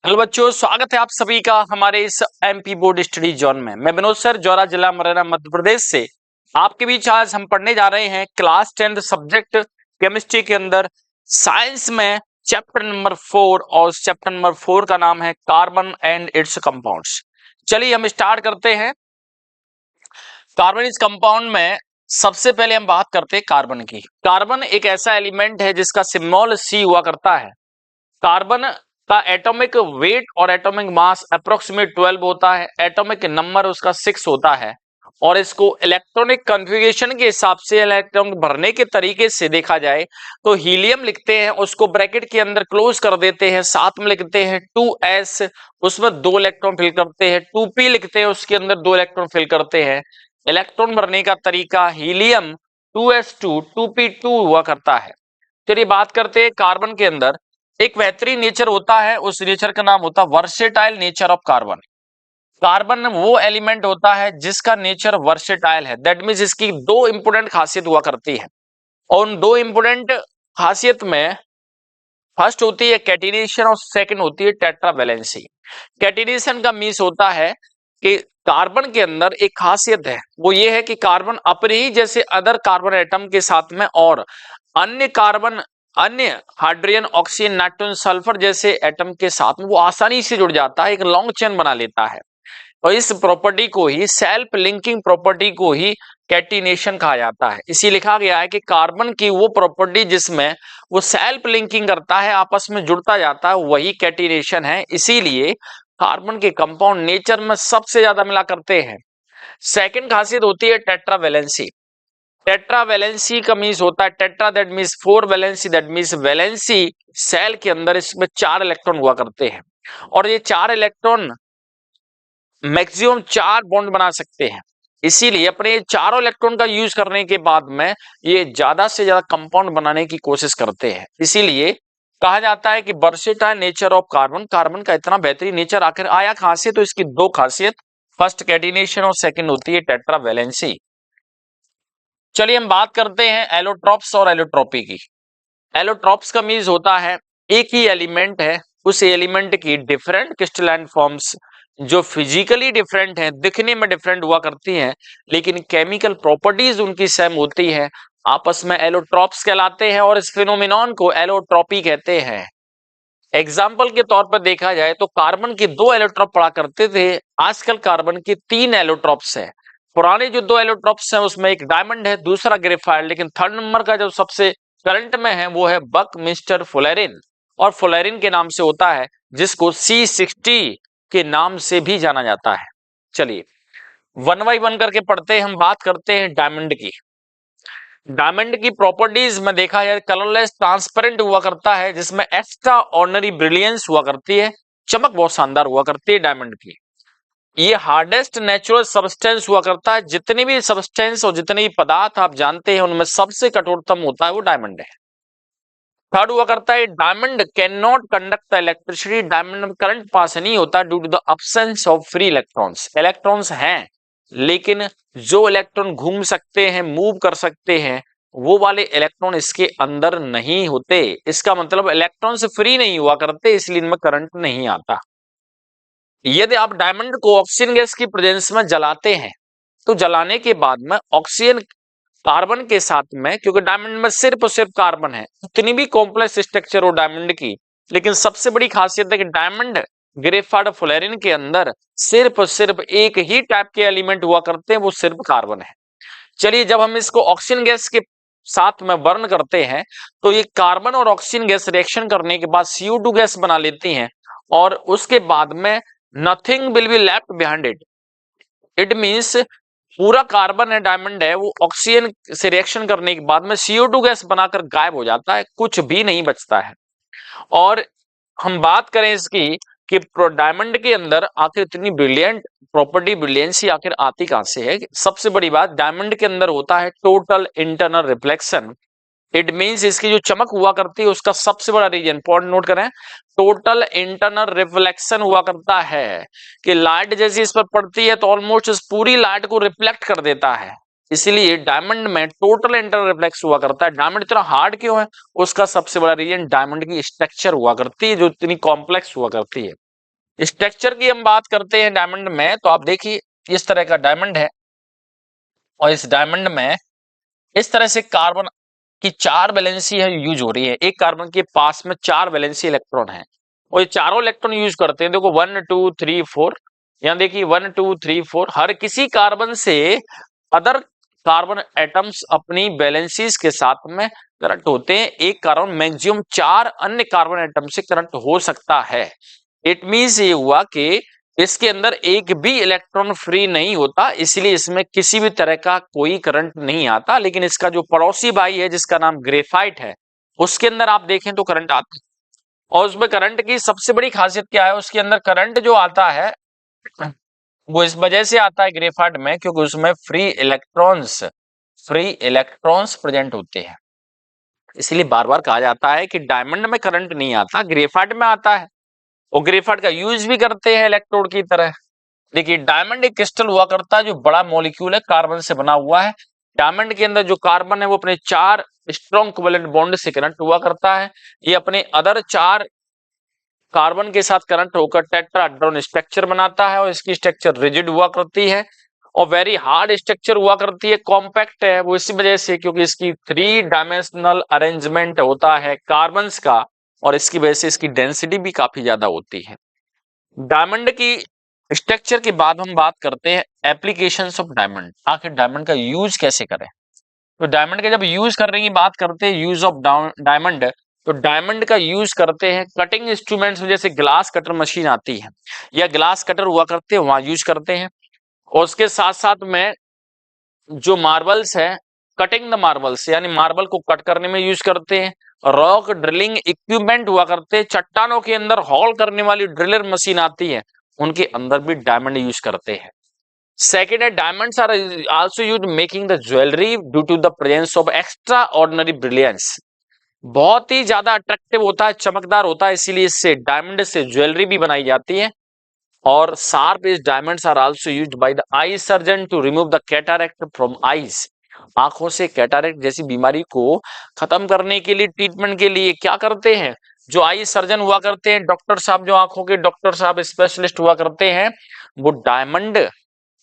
Hello बच्चों, स्वागत है आप सभी का हमारे इस एमपी बोर्ड स्टडी जोन में। मैं विनोद सर, जौरा जिला मुरैना मध्य प्रदेश से आपके बीच आज हम पढ़ने जा रहे हैं क्लास 10 सब्जेक्ट केमिस्ट्री के अंदर साइंस में चैप्टर नंबर 4 और चैप्टर नंबर 4 का नाम है कार्बन एंड इट्स कंपाउंड्स। चलिए हम स्टार्ट करते हैं। कार्बन इस कंपाउंड में सबसे पहले हम बात करते हैं कार्बन की। कार्बन एक ऐसा एलिमेंट है जिसका सिंबल सी हुआ करता है। कार्बन का एटॉमिक वेट और एटॉमिक मास अप्रोक्सीमेट 12 होता है। एटॉमिक नंबर उसका 6 होता है और इसको इलेक्ट्रॉनिक कॉन्फ़िगरेशन के हिसाब से इलेक्ट्रॉन भरने के तरीके से देखा जाए तो हीलियम लिखते हैं, उसको ब्रैकेट के अंदर क्लोज कर देते हैं, साथ में लिखते हैं 2s, उसमें 2 इलेक्ट्रॉन फिल करते हैं। 2p लिखते हैं, उसके अंदर 2 इलेक्ट्रॉन फिल करते हैं। इलेक्ट्रॉन भरने का तरीका हीलियम 2s2 2p2 हुआ करता है। चलिए बात करते हैं कार्बन के अंदर एक बेहतरीन नेचर होता है, उस नेचर का नाम होता है versatile nature of carbon. Carbon वो एलिमेंट होता है जिसका नेचर वर्सेटाइल है। दैट मीन्स इसकी दो इंपोर्टेंट खासियत हुआ करती है और उन दो इंपोर्टेंट खासियत में फर्स्ट होती है कैटिनेशन और सेकंड होती है टेट्रावैलेंसी। कैटिनेशन का मीन्स होता है कि कार्बन के अंदर एक खासियत है, वो ये है कि कार्बन अपने ही जैसे अदर कार्बन एटम के साथ में और अन्य हाइड्रोजन, ऑक्सीजन, नाइट्रोजन, सल्फर जैसे एटम के साथ में वो आसानी से जुड़ जाता है, एक लॉन्ग चेन बना लेता है। और इस प्रॉपर्टी को ही, सेल्फ लिंकिंग प्रॉपर्टी को ही कैटिनेशन कहा जाता है। इसी लिखा गया है कि कार्बन की वो प्रॉपर्टी जिसमें वो सेल्फ लिंकिंग करता है, आपस में जुड़ता जाता है, वही कैटिनेशन है। इसीलिए कार्बन के कंपाउंड नेचर में सबसे ज्यादा मिला करते हैं। सेकंड खासियत होती है टेट्रावैलेंसी। टेट्रावैलेंसी का मीन्स होता है tetra, that means 4, valency that means valency shell के अंदर इसमें 4 इलेक्ट्रॉन हुआ करते हैं और ये 4 इलेक्ट्रॉन मैक्सिमम 4 बॉन्ड बना सकते हैं। इसीलिए अपने चारों इलेक्ट्रॉन का यूज करने के बाद में ये ज्यादा से ज्यादा कंपाउंड बनाने की कोशिश करते हैं। इसीलिए कहा जाता है कि versatile nature of carbon. Carbon का इतना बेहतरीन नेचर आखिर आया कहां से? तो इसकी दो खासियत, फर्स्ट कैटिनेशन और सेकंड होती है टेट्रावैलेंसी। चलिए हम बात करते हैं एलोट्रॉप्स और एलोट्रोपी की। एलोट्रॉप्स का मीन्स होता है एक ही एलिमेंट है, उस एलिमेंट की डिफरेंट क्रिस्टलाइन फॉर्म्स जो फिजिकली डिफरेंट हैं, दिखने में डिफरेंट हुआ करती हैं, लेकिन केमिकल प्रॉपर्टीज उनकी सेम होती है, आपस में एलोट्रॉप्स कहलाते हैं और इस फिनोमिनॉन को एलोट्रॉपी कहते हैं। एग्जाम्पल के तौर पर देखा जाए तो कार्बन की 2 एलोट्रॉप पड़ा करते थे, आजकल कार्बन की 3 एलोट्रॉप्स है। पुराने जो 2 एलोट्रॉप्स हैं उसमें एक डायमंड है, दूसरा ग्रेफाइट, लेकिन थर्ड नंबर का जो सबसे करंट में है वो है बकमिस्टर फुलेरिन और फुलेरिन के नाम से होता है, जिसको C60 के नाम से भी जाना जाता है। चलिए वन बाई वन करके पढ़ते हैं। हम बात करते हैं डायमंड की। डायमंड की प्रॉपर्टीज में देखा जाए कलरलेस ट्रांसपेरेंट हुआ करता है, जिसमें एक्स्ट्रा ऑर्डिनरी ब्रिलियंस हुआ करती है, चमक बहुत शानदार हुआ करती है डायमंड की। ये हार्डेस्ट नेचुरल सब्सटेंस हुआ करता है। जितने भी सब्सटेंस और जितने भी पदार्थ आप जानते हैं उनमें सबसे कठोरतम होता है वो डायमंड है। थर्ड हुआ करता है diamond can not conduct the electricity. Diamond में करंट पास नहीं होता due to the absence of free electrons. Electrons हैं लेकिन जो इलेक्ट्रॉन घूम सकते हैं, मूव कर सकते हैं, वो वाले इलेक्ट्रॉन इसके अंदर नहीं होते। इसका मतलब इलेक्ट्रॉन से फ्री नहीं हुआ करते, इसलिए इनमें करंट नहीं आता। यदि आप डायमंड को ऑक्सीजन गैस की प्रेजेंस में जलाते हैं तो जलाने के बाद में ऑक्सीजन कार्बन के साथ में, क्योंकि डायमंड में सिर्फ और सिर्फ कार्बन है, इतनी भी कॉम्प्लेक्स स्ट्रक्चर हो डायमंड की, लेकिन सबसे बड़ी खासियत है कि डायमंड, ग्रेफाइट, फुलेरिन के अंदर सिर्फ और सिर्फ एक ही टाइप के एलिमेंट हुआ करते हैं, वो सिर्फ कार्बन है। चलिए जब हम इसको ऑक्सीजन गैस के साथ में बर्न करते हैं तो ये कार्बन और ऑक्सीजन गैस रिएक्शन करने के बाद CO2 गैस बना लेती हैं और उसके बाद में nothing will be left behind it. It means पूरा कार्बन है, डायमंड है, वो ऑक्सीजन से रिएक्शन करने के बाद में CO2 गैस बनाकर गायब हो जाता है, कुछ भी नहीं बचता है। और हम बात करें इसकी कि डायमंड के अंदर आखिर इतनी ब्रिलियंट प्रॉपर्टी, ब्रिलियंसी आखिर आती कहां से है? सबसे बड़ी बात, डायमंड के अंदर होता है total internal reflection. It means इसकी जो चमक हुआ करती है उसका सबसे बड़ा रीजन, पॉइंट नोट करें, टोटल इंटरनल रिफ्लेक्शन हुआ करता है कि लाइट जैसी इस पर पड़ती है तो ऑलमोस्ट इस पूरी लाइट को रिफ्लेक्ट कर देता है। इसलिए डायमंड में टोटल इंटरनल रिफ्लेक्स हुआ करता है। डायमंड इतना हार्ड क्यों है? उसका सबसे बड़ा रीजन डायमंड की स्ट्रक्चर हुआ करती है जो इतनी कॉम्प्लेक्स हुआ करती है। स्ट्रक्चर की हम बात करते हैं डायमंड में, तो आप देखिए इस तरह का डायमंड है और इस डायमंड में इस तरह से कार्बन की 4 वैलेंसी है यूज हो रही है। एक कार्बन के पास में 4 वैलेंसी इलेक्ट्रॉन है और ये चारों इलेक्ट्रॉन यूज करते हैं। देखो 1 2 3 4, यहाँ देखिए 1 2 3 4, हर किसी कार्बन से अदर कार्बन एटम्स अपनी वैलेंसीज के साथ में करंट होते हैं। एक कार्बन मैक्सिमम 4 अन्य कार्बन एटम से करंट हो सकता है। इट मीन्स ये हुआ कि इसके अंदर एक भी इलेक्ट्रॉन फ्री नहीं होता, इसलिए इसमें किसी भी तरह का कोई करंट नहीं आता। लेकिन इसका जो पड़ोसी भाई है जिसका नाम ग्रेफाइट है, उसके अंदर आप देखें तो करंट आता है। और उसमें करंट की सबसे बड़ी खासियत क्या है, उसके अंदर करंट जो आता है वो इस वजह से आता है ग्रेफाइट में, क्योंकि उसमें फ्री इलेक्ट्रॉन्स प्रेजेंट होते हैं। इसलिए बार बार कहा जाता है कि डायमंड में करंट नहीं आता, ग्रेफाइट में आता है। और ग्रेफाइट का यूज भी करते हैं इलेक्ट्रोड की तरह। देखिए डायमंड एक क्रिस्टल हुआ करता है जो बड़ा मॉलिक्यूल है, कार्बन से बना हुआ है। डायमंड के अंदर जो कार्बन है वो अपने 4 स्ट्रॉन्ग कोवेलेंट बॉन्ड से कनेक्ट हुआ करता है। ये अपने अदर 4 कार्बन के साथ कनेक्ट होकर टेट्राहेड्रॉन स्ट्रक्चर बनाता है और इसकी स्ट्रक्चर रिजिड हुआ करती है और वेरी हार्ड स्ट्रक्चर हुआ करती है, कॉम्पैक्ट है वो इसी वजह से क्योंकि इसकी 3 डायमेंशनल अरेंजमेंट होता है कार्बन्स का और इसकी वजह से इसकी डेंसिटी भी काफी ज्यादा होती है। डायमंड की स्ट्रक्चर के बाद हम बात करते हैं एप्लीकेशंस ऑफ डायमंड। आखिर डायमंड का यूज कैसे करें, तो डायमंड का जब यूज करने की बात करते हैं यूज ऑफ डायमंड, तो डायमंड का यूज करते हैं कटिंग इंस्ट्रूमेंट्स में, जैसे ग्लास कटर मशीन आती है या ग्लास कटर हुआ करते हैं वहां यूज करते हैं। और उसके साथ साथ में जो मार्बल्स है, कटिंग द मार्बल्स यानी मार्बल को कट करने में यूज करते हैं। रॉक ड्रिलिंग इक्विपमेंट हुआ करते हैं, चट्टानों के अंदर हॉल करने वाली ड्रिलर मशीन आती है, उनके अंदर भी डायमंड यूज करते हैं। सेकेंड है diamonds are also used making the jewellery due to the presence of extra ordinary brilliance. बहुत ही ज्यादा अट्रैक्टिव होता है, चमकदार होता है, इसीलिए इससे डायमंड से ज्वेलरी भी बनाई जाती है। और sharp edge diamonds are also used by the eye surgeon to remove the cataract from eyes. आंखों से कैटरैक्ट जैसी बीमारी को खत्म करने के लिए, ट्रीटमेंट के लिए क्या करते हैं, जो आई सर्जन हुआ करते हैं, डॉक्टर साहब, जो आंखों के डॉक्टर साहब स्पेशलिस्ट हुआ करते हैं, वो डायमंड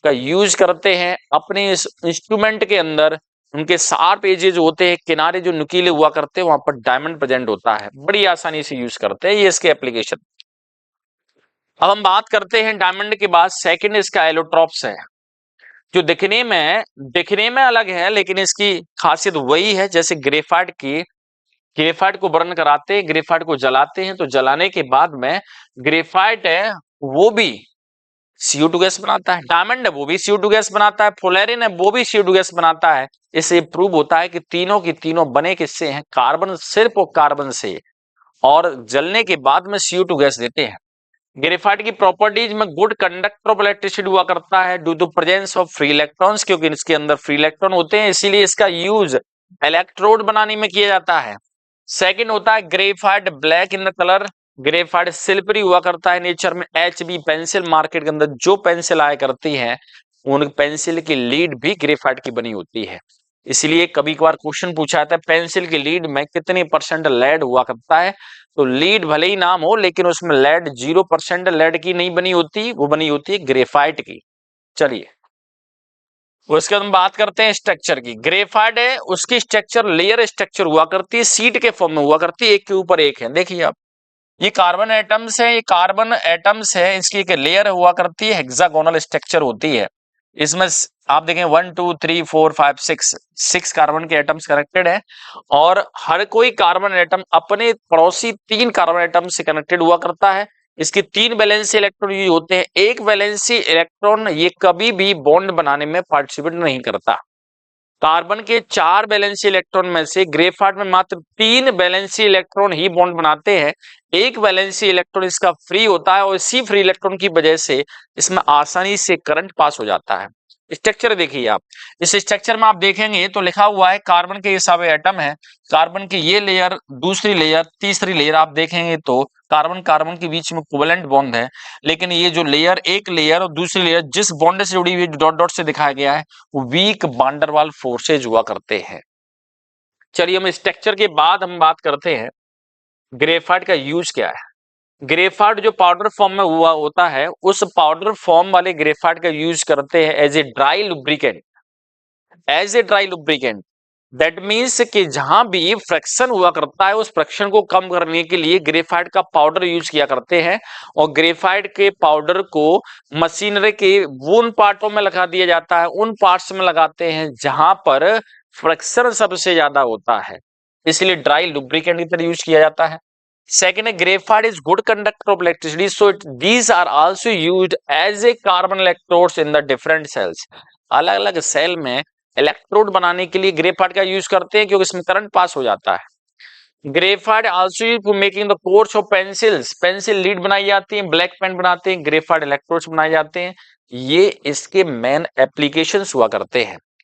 का यूज करते हैं अपने इस इंस्ट्रूमेंट के अंदर। उनके शार्प एजेस होते हैं, किनारे जो नुकीले हुआ करते हैं, वहां पर डायमंड प्रेजेंट होता है, बड़ी आसानी से यूज करते हैं, ये इसके एप्लीकेशन। अब हम बात करते हैं डायमंड के बाद सेकंड इसका एलोट्रॉप्स है, जो दिखने में अलग है लेकिन इसकी खासियत वही है जैसे ग्रेफाइट की। ग्रेफाइट को बर्न कराते हैं, ग्रेफाइट को जलाते हैं, तो जलाने के बाद में ग्रेफाइट है वो भी CO2 गैस बनाता है, डायमंड है वो भी CO2 गैस बनाता है, फ्लोरीन है वो भी CO2 गैस बनाता है। इससे प्रूव होता है कि तीनों की तीनों बने किससे हैं, कार्बन, सिर्फ और कार्बन से, और जलने के बाद में CO2 गैस देते हैं। ग्रेफाइट की प्रॉपर्टीज में गुड कंडक्टर ऑफ इलेक्ट्रिसिटी हुआ करता है due to presence of free electrons, क्योंकि इसके अंदर फ्री इलेक्ट्रॉन होते हैं, इसीलिए इसका यूज इलेक्ट्रोड बनाने में किया जाता है। सेकंड होता है graphite black in the colour. Graphite silvery हुआ करता है नेचर में। HB पेंसिल, मार्केट के अंदर जो पेंसिल आया करती है उन पेंसिल की लीड भी ग्रेफाइट की बनी होती है। इसलिए कभी कभार क्वेश्चन पूछा जाता है पेंसिल की लीड में कितने % लेड हुआ करता है, तो लीड भले ही नाम हो लेकिन उसमें लेड 0% लेड की नहीं बनी होती, वो बनी होती है ग्रेफाइट की। चलिए उसके बाद हम बात करते हैं स्ट्रक्चर की। ग्रेफाइट है उसकी स्ट्रक्चर लेयर स्ट्रक्चर हुआ करती है, सीट के फॉर्म में हुआ करती है, एक के ऊपर एक है। देखिए आप, ये कार्बन एटम्स है, ये कार्बन एटम्स है, इसकी एक लेयर हुआ करती है, हेक्सागोनल स्ट्रक्चर होती है। इसमें आप देखें 1 2 3 4 5 6 कार्बन के एटम्स कनेक्टेड है और हर कोई कार्बन एटम अपने पड़ोसी 3 कार्बन एटम से कनेक्टेड हुआ करता है। इसके 3 वैलेंसी इलेक्ट्रॉन यूज होते हैं। एक वैलेंसी इलेक्ट्रॉन ये कभी भी बॉन्ड बनाने में पार्टिसिपेट नहीं करता। कार्बन के 4 वैलेंसी इलेक्ट्रॉन में से ग्रेफाइट में मात्र 3 वैलेंसी इलेक्ट्रॉन ही बॉन्ड बनाते हैं। एक वैलेंसी इलेक्ट्रॉन इसका फ्री होता है और इसी फ्री इलेक्ट्रॉन की वजह से इसमें आसानी से करंट पास हो जाता है। स्ट्रक्चर देखिए आप, इस स्ट्रक्चर में आप देखेंगे तो लिखा हुआ है कार्बन के ये सभी एटम है, कार्बन की ये लेयर, दूसरी लेयर, तीसरी लेयर, आप देखेंगे तो कार्बन कार्बन के बीच में कोवेलेंट बॉन्ड है, लेकिन ये जो लेयर, एक लेयर और दूसरी लेयर जिस बॉन्ड से जुड़ी हुई डॉट डॉट से दिखाया गया है वो वीक वांडरवाल फोर्सेज हुआ करते हैं। चलिए हम स्ट्रक्चर के बाद हम बात करते हैं ग्रेफाइट का यूज क्या है। ग्रेफाइट जो पाउडर फॉर्म में हुआ होता है, उस पाउडर फॉर्म वाले ग्रेफाइट का यूज करते हैं as a dry lubricant. As a dry lubricant that means कि जहां भी फ्रिक्शन हुआ करता है, उस फ्रिक्शन को कम करने के लिए ग्रेफाइट का पाउडर यूज किया करते हैं। और ग्रेफाइट के पाउडर को मशीनरी के उन पार्टों में लगा दिया जाता है, उन पार्ट्स में लगाते हैं जहां पर फ्रिक्शन सबसे ज्यादा होता है, इसलिए ड्राई लुब्रिकेंट की तरह यूज किया जाता है। सेकेंड है graphite is good conductor of electricity, so these are also used as a carbon electrodes in the different cells. अलग अलग सेल में इलेक्ट्रोड बनाने के लिए ग्रेफाइट का यूज करते हैं, क्योंकि इसमें करंट पास हो जाता है। Graphite also used for making the course of pencils, pencil lead बनाई जाती है, ब्लैक पेन बनाते हैं, ग्रेफाइट इलेक्ट्रोड्स बनाए जाते हैं। ये इसके मेन एप्लीकेशंस हुआ करते हैं।